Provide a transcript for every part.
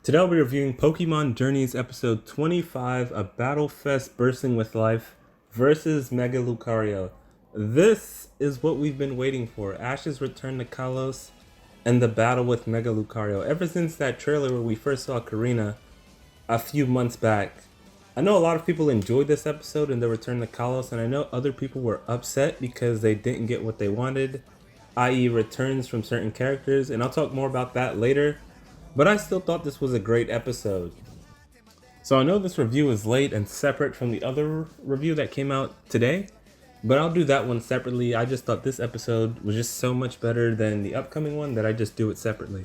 Today I'll be reviewing Pokemon Journeys episode 25, A Battle Fest Bursting with Life versus Mega Lucario. This is what we've been waiting for, Ash's return to Kalos and the battle with Mega Lucario. Ever since that trailer where we first saw Korrina a few months back. I know a lot of people enjoyed this episode and the return to Kalos, and I know other people were upset because they didn't get what they wanted, i.e. returns from certain characters, and I'll talk more about that later. But I still thought this was a great episode. So I know this review is late and separate from the other review that came out today, but I'll do that one separately. I just thought this episode was just so much better than the upcoming one that I just do it separately.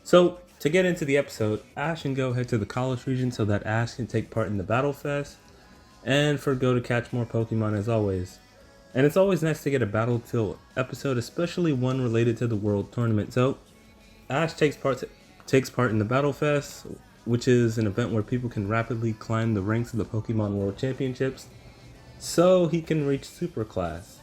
So to get into the episode, Ash and Go head to the Kalos region so that Ash can take part in the Battle Fest, and for Go to catch more Pokemon as always. And it's always nice to get a Battlefield episode, especially one related to the World Tournament. So Ash takes part in the Battle Fest, which is an event where people can rapidly climb the ranks of the Pokemon World Championships, so he can reach Super Class.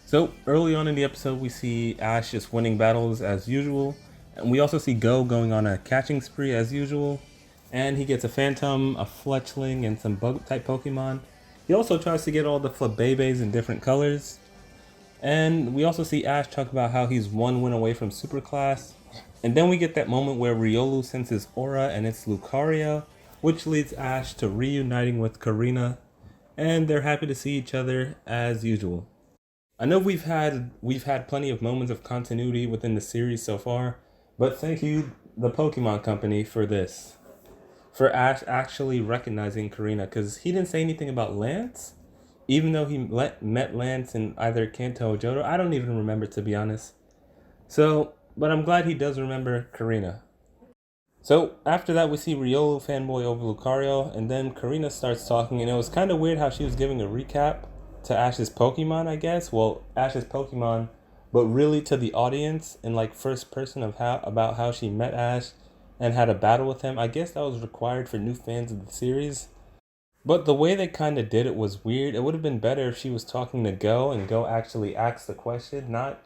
So early on in the episode, we see Ash just winning battles as usual, and we also see Go going on a catching spree as usual, and he gets a Phantom, a Fletchling, and some Bug-type Pokemon. He also tries to get all the Flabébés in different colors, and we also see Ash talk about how he's one win away from Super Class. And then we get that moment where Riolu sends his aura and it's Lucario, which leads Ash to reuniting with Korrina, and they're happy to see each other as usual. I know we've had plenty of moments of continuity within the series so far, but thank you, the Pokemon Company, for this. For Ash actually recognizing Korrina, because he didn't say anything about Lance, even though he met Lance in either Kanto or Johto. I don't even remember, to be honest. But I'm glad he does remember Korrina. So after that, we see Riolu fanboy over Lucario, and then Korrina starts talking, and it was kind of weird how she was giving a recap to Ash's Pokemon, I guess. Well, Ash's Pokemon, but really to the audience in like first person about how she met Ash and had a battle with him. I guess that was required for new fans of the series. But the way they kind of did it was weird. It would have been better if she was talking to Go and Go actually asked the question, not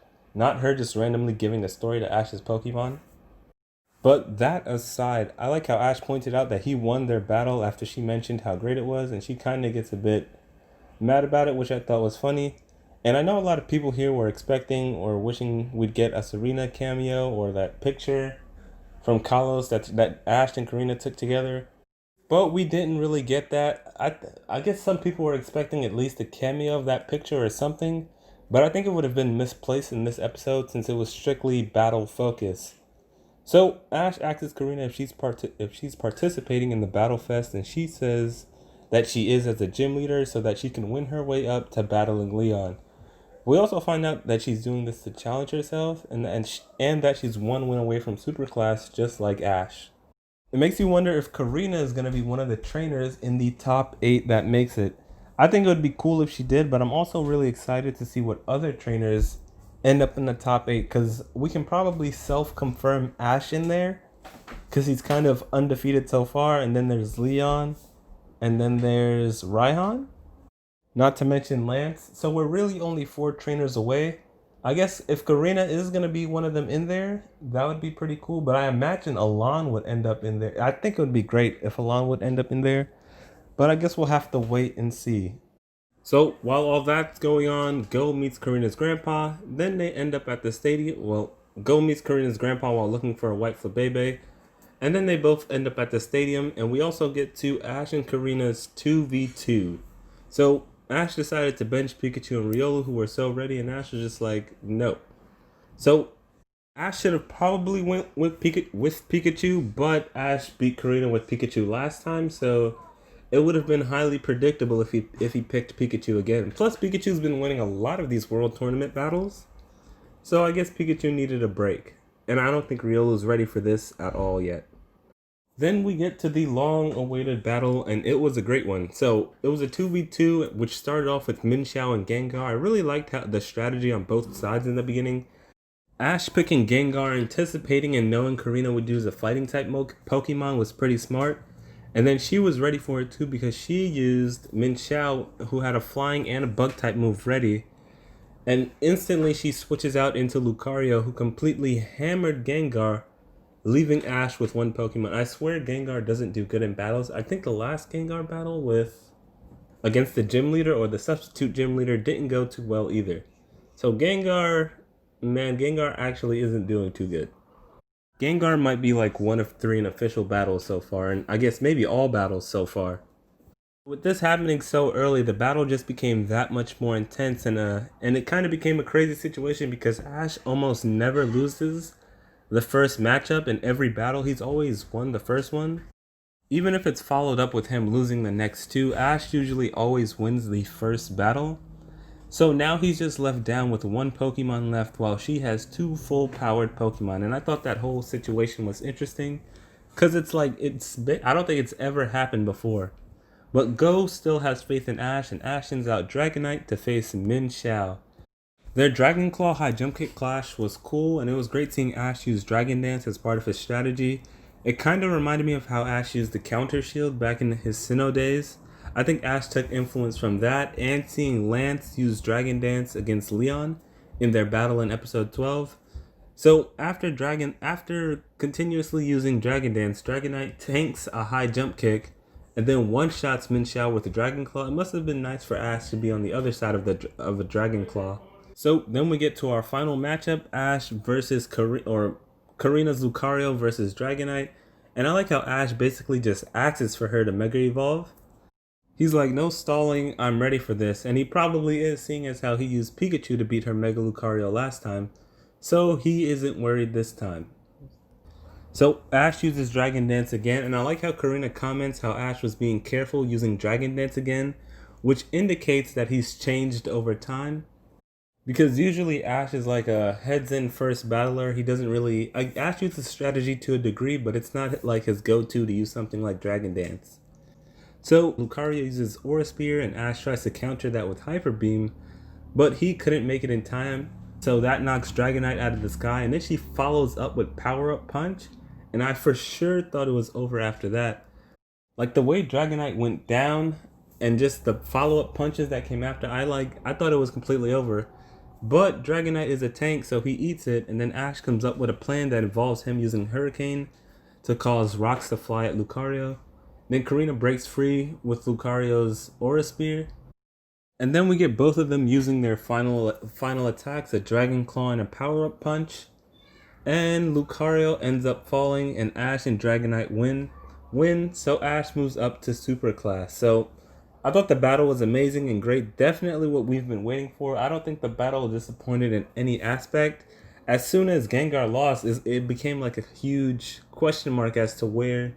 her just randomly giving the story to Ash's Pokemon. But that aside, I like how Ash pointed out that he won their battle after she mentioned how great it was, and she kind of gets a bit mad about it, which I thought was funny. And I know a lot of people here were expecting or wishing we'd get a Serena cameo or that picture from Kalos that Ash and Korrina took together. But we didn't really get that. I guess some people were expecting at least a cameo of that picture or something. But I think it would have been misplaced in this episode since it was strictly battle focus. So Ash asks Korrina if she's participating in the Battle Fest, and she says that she is as a gym leader so that she can win her way up to battling Leon. We also find out that she's doing this to challenge herself, and that she's one win away from Superclass, just like Ash. It makes you wonder if Korrina is going to be one of the trainers in the top 8 that makes it. I think it would be cool if she did, but I'm also really excited to see what other trainers end up in the top 8, because we can probably self-confirm Ash in there, because he's kind of undefeated so far, and then there's Leon, and then there's Raihan, not to mention Lance, so we're really only 4 trainers away. I guess if Korrina is going to be one of them in there, that would be pretty cool, but I imagine Alon would end up in there. I think it would be great if Alon would end up in there. But I guess we'll have to wait and see. So while all that's going on, Go meets Korrina's grandpa. Then they end up at the stadium. Well, Go meets Korrina's grandpa while looking for a white Flabébé. And then they both end up at the stadium. And we also get to Ash and Korrina's 2v2. So Ash decided to bench Pikachu and Riolu, who were so ready. And Ash was just like, no. So Ash should have probably went with Pikachu. But Ash beat Korrina with Pikachu last time. So it would have been highly predictable if he picked Pikachu again. Plus, Pikachu's been winning a lot of these World Tournament battles, so I guess Pikachu needed a break. And I don't think Riolu's ready for this at all yet. Then we get to the long-awaited battle, and it was a great one. So, it was a 2v2, which started off with Minxiao and Gengar. I really liked the strategy on both sides in the beginning. Ash picking Gengar, anticipating and knowing Korrina would use a fighting-type Pokemon was pretty smart. And then she was ready for it too because she used Minxiao, who had a flying and a bug type move ready. And instantly she switches out into Lucario, who completely hammered Gengar, leaving Ash with one Pokemon. I swear Gengar doesn't do good in battles. I think the last Gengar battle against the gym leader or the substitute gym leader didn't go too well either. So Gengar actually isn't doing too good. Gengar might be like one of 3 in official battles so far, and I guess maybe all battles so far. With this happening so early, the battle just became that much more intense, and it kind of became a crazy situation because Ash almost never loses the first matchup in every battle. He's always won the first one. Even if it's followed up with him losing the next 2, Ash usually always wins the first battle. So now he's just left down with 1 Pokemon left while she has 2 full powered Pokemon. And I thought that whole situation was interesting because I don't think it's ever happened before. But Go still has faith in Ash, and Ash sends out Dragonite to face Min Xiao. Their Dragon Claw high jump kick clash was cool, and it was great seeing Ash use Dragon Dance as part of his strategy. It kind of reminded me of how Ash used the counter shield back in his Sinnoh days. I think Ash took influence from that, and seeing Lance use Dragon Dance against Leon in their battle in episode 12. So after continuously using Dragon Dance, Dragonite tanks a high jump kick and then one-shots Min Xiao with the Dragon Claw. It must have been nice for Ash to be on the other side of a Dragon Claw. So then we get to our final matchup, Ash versus Korrina's Lucario versus Dragonite. And I like how Ash basically just asks for her to Mega Evolve. He's like, no stalling, I'm ready for this. And he probably is, seeing as how he used Pikachu to beat her Mega Lucario last time. So he isn't worried this time. So Ash uses Dragon Dance again, and I like how Korrina comments how Ash was being careful using Dragon Dance again, which indicates that he's changed over time. Because usually Ash is like a heads-in first battler. He doesn't really... Ash uses strategy to a degree, but it's not like his go-to to use something like Dragon Dance. So Lucario uses Aura Spear, and Ash tries to counter that with Hyper Beam, but he couldn't make it in time. So that knocks Dragonite out of the sky, and then she follows up with Power Up Punch, and I for sure thought it was over after that. Like the way Dragonite went down, and just the follow-up punches that came after, I thought it was completely over. But Dragonite is a tank, so he eats it, and then Ash comes up with a plan that involves him using Hurricane to cause rocks to fly at Lucario. Then Korrina breaks free with Lucario's Aura Spear. And then we get both of them using their final attacks, a Dragon Claw and a Power-Up Punch. And Lucario ends up falling, and Ash and Dragonite win, so Ash moves up to Super Class. So I thought the battle was amazing and great. Definitely what we've been waiting for. I don't think the battle disappointed in any aspect. As soon as Gengar lost, it became like a huge question mark as to where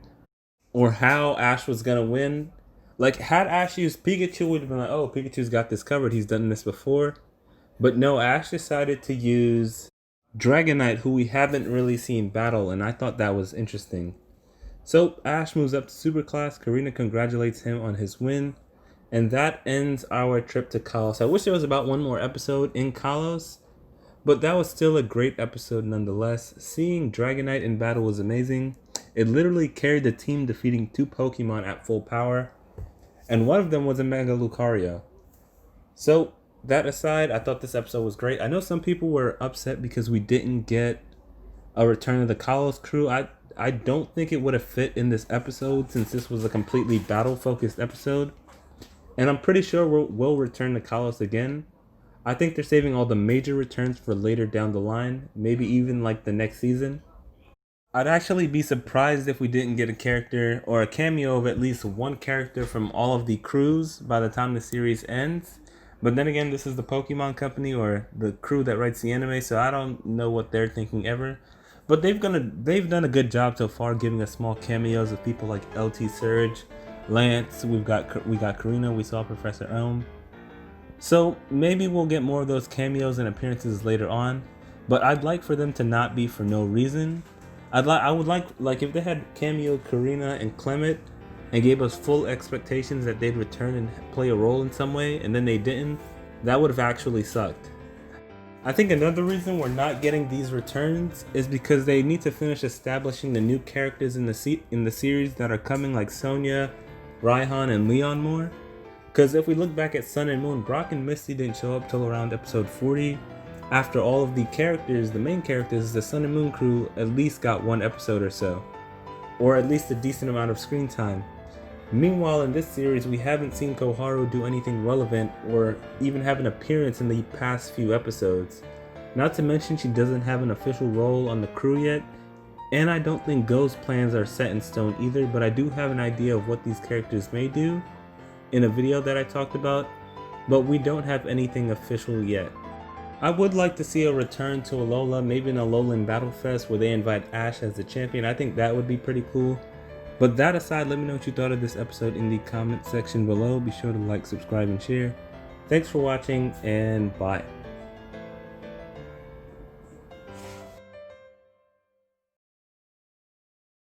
or how Ash was going to win. Like, had Ash used Pikachu, we'd have been like, oh, Pikachu's got this covered. He's done this before. But no, Ash decided to use Dragonite, who we haven't really seen battle, and I thought that was interesting. So Ash moves up to Super Class. Korrina congratulates him on his win. And that ends our trip to Kalos. I wish there was about one more episode in Kalos, but that was still a great episode nonetheless. Seeing Dragonite in battle was amazing. It literally carried the team, defeating 2 Pokemon at full power, and one of them was a Mega Lucario. So that aside, I thought this episode was great. I know some people were upset because we didn't get a return of the Kalos crew. I don't think it would have fit in this episode since this was a completely battle-focused episode. And I'm pretty sure we'll return to Kalos again. I think they're saving all the major returns for later down the line, maybe even like the next season. I'd actually be surprised if we didn't get a character or a cameo of at least one character from all of the crews by the time the series ends. But then again, this is the Pokemon Company or the crew that writes the anime, so I don't know what they're thinking ever. But they've done a good job so far, giving us small cameos of people like LT Surge, Lance. We got Korrina. We saw Professor Elm. So maybe we'll get more of those cameos and appearances later on. But I'd like for them to not be for no reason. I would like if they had cameo Korrina and Clement and gave us full expectations that they'd return and play a role in some way, and then they didn't. That would have actually sucked. I think another reason we're not getting these returns is because they need to finish establishing the new characters in the series that are coming, like Sonia, Raihan, and Leon more. Because if we look back at Sun and Moon, Brock and Misty didn't show up till around episode 40. after all of the characters, the main characters, the Sun and Moon crew, at least got 1 episode or so, or at least a decent amount of screen time. Meanwhile, in this series, we haven't seen Koharu do anything relevant or even have an appearance in the past few episodes. Not to mention she doesn't have an official role on the crew yet, and I don't think Go's plans are set in stone either, but I do have an idea of what these characters may do in a video that I talked about, but we don't have anything official yet. I would like to see a return to Alola, maybe in Alolan Battle Fest where they invite Ash as the champion. I think that would be pretty cool. But that aside, let me know what you thought of this episode in the comment section below. Be sure to like, subscribe, and share. Thanks for watching, and bye.